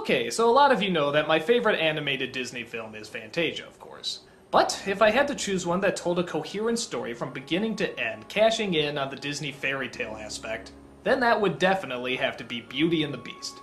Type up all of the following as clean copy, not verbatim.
Okay, so a lot of you know that my favorite animated Disney film is Fantasia, of course. But if I had to choose one that told a coherent story from beginning to end, cashing in on the Disney fairy tale aspect, then that would definitely have to be Beauty and the Beast.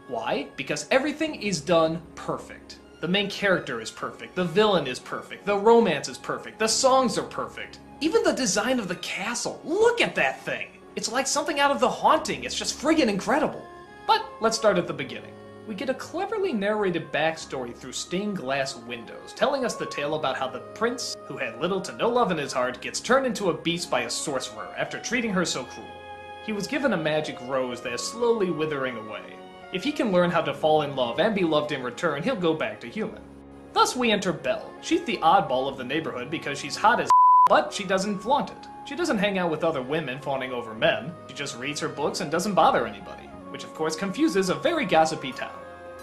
Why? Because everything is done perfect. The main character is perfect, the villain is perfect, the romance is perfect, the songs are perfect. Even the design of the castle, look at that thing! It's like something out of The Haunting, it's just friggin' incredible. But let's start at the beginning. We get a cleverly narrated backstory through stained glass windows, telling us the tale about how the prince, who had little to no love in his heart, gets turned into a beast by a sorcerer after treating her so cruel. He was given a magic rose that is slowly withering away. If he can learn how to fall in love and be loved in return, he'll go back to human. Thus we enter Belle. She's the oddball of the neighborhood because she's hot as but she doesn't flaunt it. She doesn't hang out with other women fawning over men, she just reads her books and doesn't bother anybody, which of course confuses a very gossipy town.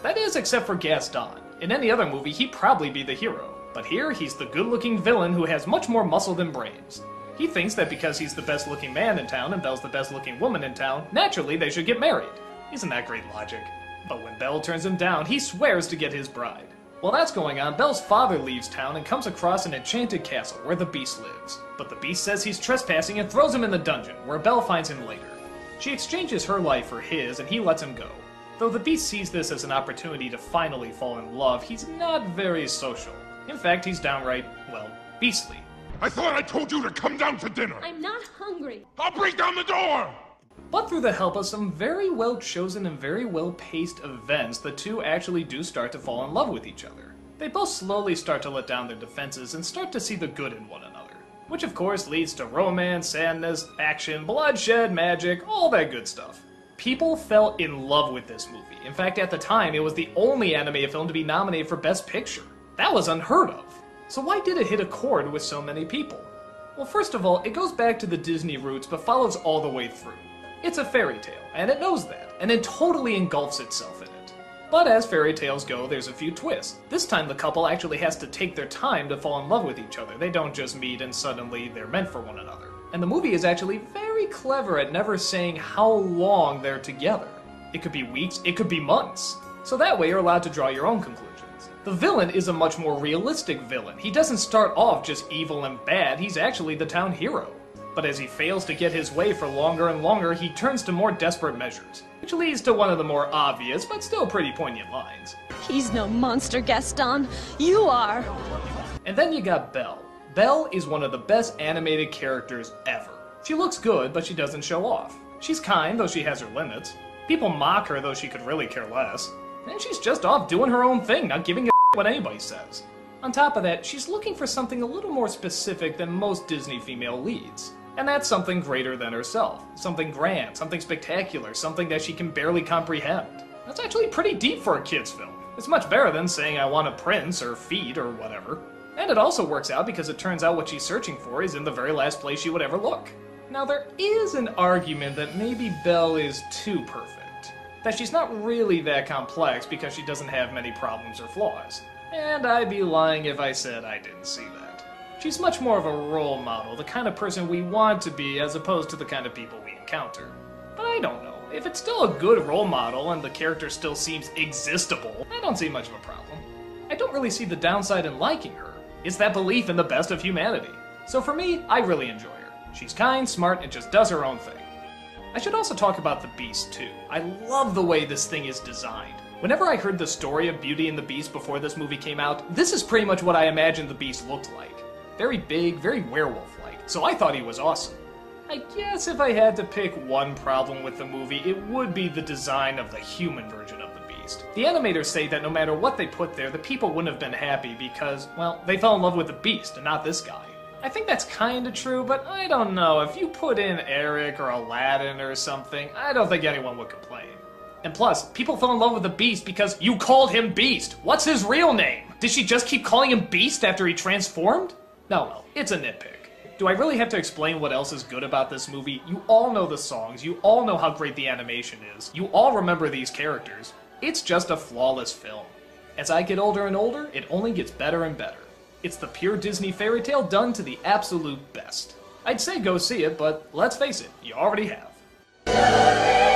That is, except for Gaston. In any other movie, he'd probably be the hero. But here, he's the good-looking villain who has much more muscle than brains. He thinks that because he's the best-looking man in town and Belle's the best-looking woman in town, naturally they should get married. Isn't that great logic? But when Belle turns him down, he swears to get his bride. While that's going on, Belle's father leaves town and comes across an enchanted castle where the Beast lives. But the Beast says he's trespassing and throws him in the dungeon, where Belle finds him later. She exchanges her life for his, and he lets him go. Though the Beast sees this as an opportunity to finally fall in love, he's not very social. In fact, he's downright, well, beastly. I thought I told you to come down to dinner! I'm not hungry! I'll break down the door! But through the help of some very well chosen and very well paced events, the two actually do start to fall in love with each other. They both slowly start to let down their defenses and start to see the good in one another. Which of course leads to romance, sadness, action, bloodshed, magic, all that good stuff. People fell in love with this movie. In fact, at the time, it was the only animated film to be nominated for Best Picture. That was unheard of. So why did it hit a chord with so many people? Well, first of all, it goes back to the Disney roots, but follows all the way through. It's a fairy tale, and it knows that, and it totally engulfs itself in it. But as fairy tales go, there's a few twists. This time the couple actually has to take their time to fall in love with each other. They don't just meet and suddenly they're meant for one another. And the movie is actually very clever at never saying how long they're together. It could be weeks, it could be months. So that way you're allowed to draw your own conclusions. The villain is a much more realistic villain. He doesn't start off just evil and bad, he's actually the town hero. But as he fails to get his way for longer and longer, he turns to more desperate measures. Which leads to one of the more obvious, but still pretty poignant lines. He's no monster, Gaston. You are. And then you got Belle. Belle is one of the best animated characters ever. She looks good, but she doesn't show off. She's kind, though she has her limits. People mock her, though she could really care less. And she's just off doing her own thing, not giving a what anybody says. On top of that, she's looking for something a little more specific than most Disney female leads. And that's something greater than herself. Something grand, something spectacular, something that she can barely comprehend. That's actually pretty deep for a kid's film. It's much better than saying I want a prince or feet or whatever. And it also works out because it turns out what she's searching for is in the very last place she would ever look. Now there is an argument that maybe Belle is too perfect. That she's not really that complex because she doesn't have many problems or flaws. And I'd be lying if I said I didn't see that. She's much more of a role model, the kind of person we want to be as opposed to the kind of people we encounter. But I don't know. If it's still a good role model and the character still seems existable, I don't see much of a problem. I don't really see the downside in liking her. It's that belief in the best of humanity. So for me, I really enjoy her. She's kind, smart, and just does her own thing. I should also talk about the Beast too. I love the way this thing is designed. Whenever I heard the story of Beauty and the Beast before this movie came out, this is pretty much what I imagined the Beast looked like. Very big, very werewolf-like, so I thought he was awesome. I guess if I had to pick one problem with the movie, it would be the design of the human version of the Beast. The animators say that no matter what they put there, the people wouldn't have been happy because, well, they fell in love with the Beast and not this guy. I think that's kinda true, but I don't know. If you put in Eric or Aladdin or something, I don't think anyone would complain. And plus, people fell in love with the Beast because you called him Beast. What's his real name? Did she just keep calling him Beast after he transformed? No, well, it's a nitpick. Do I really have to explain what else is good about this movie? You all know the songs, you all know how great the animation is, you all remember these characters. It's just a flawless film. As I get older and older, it only gets better and better. It's the pure Disney fairy tale done to the absolute best. I'd say go see it, but let's face it, you already have.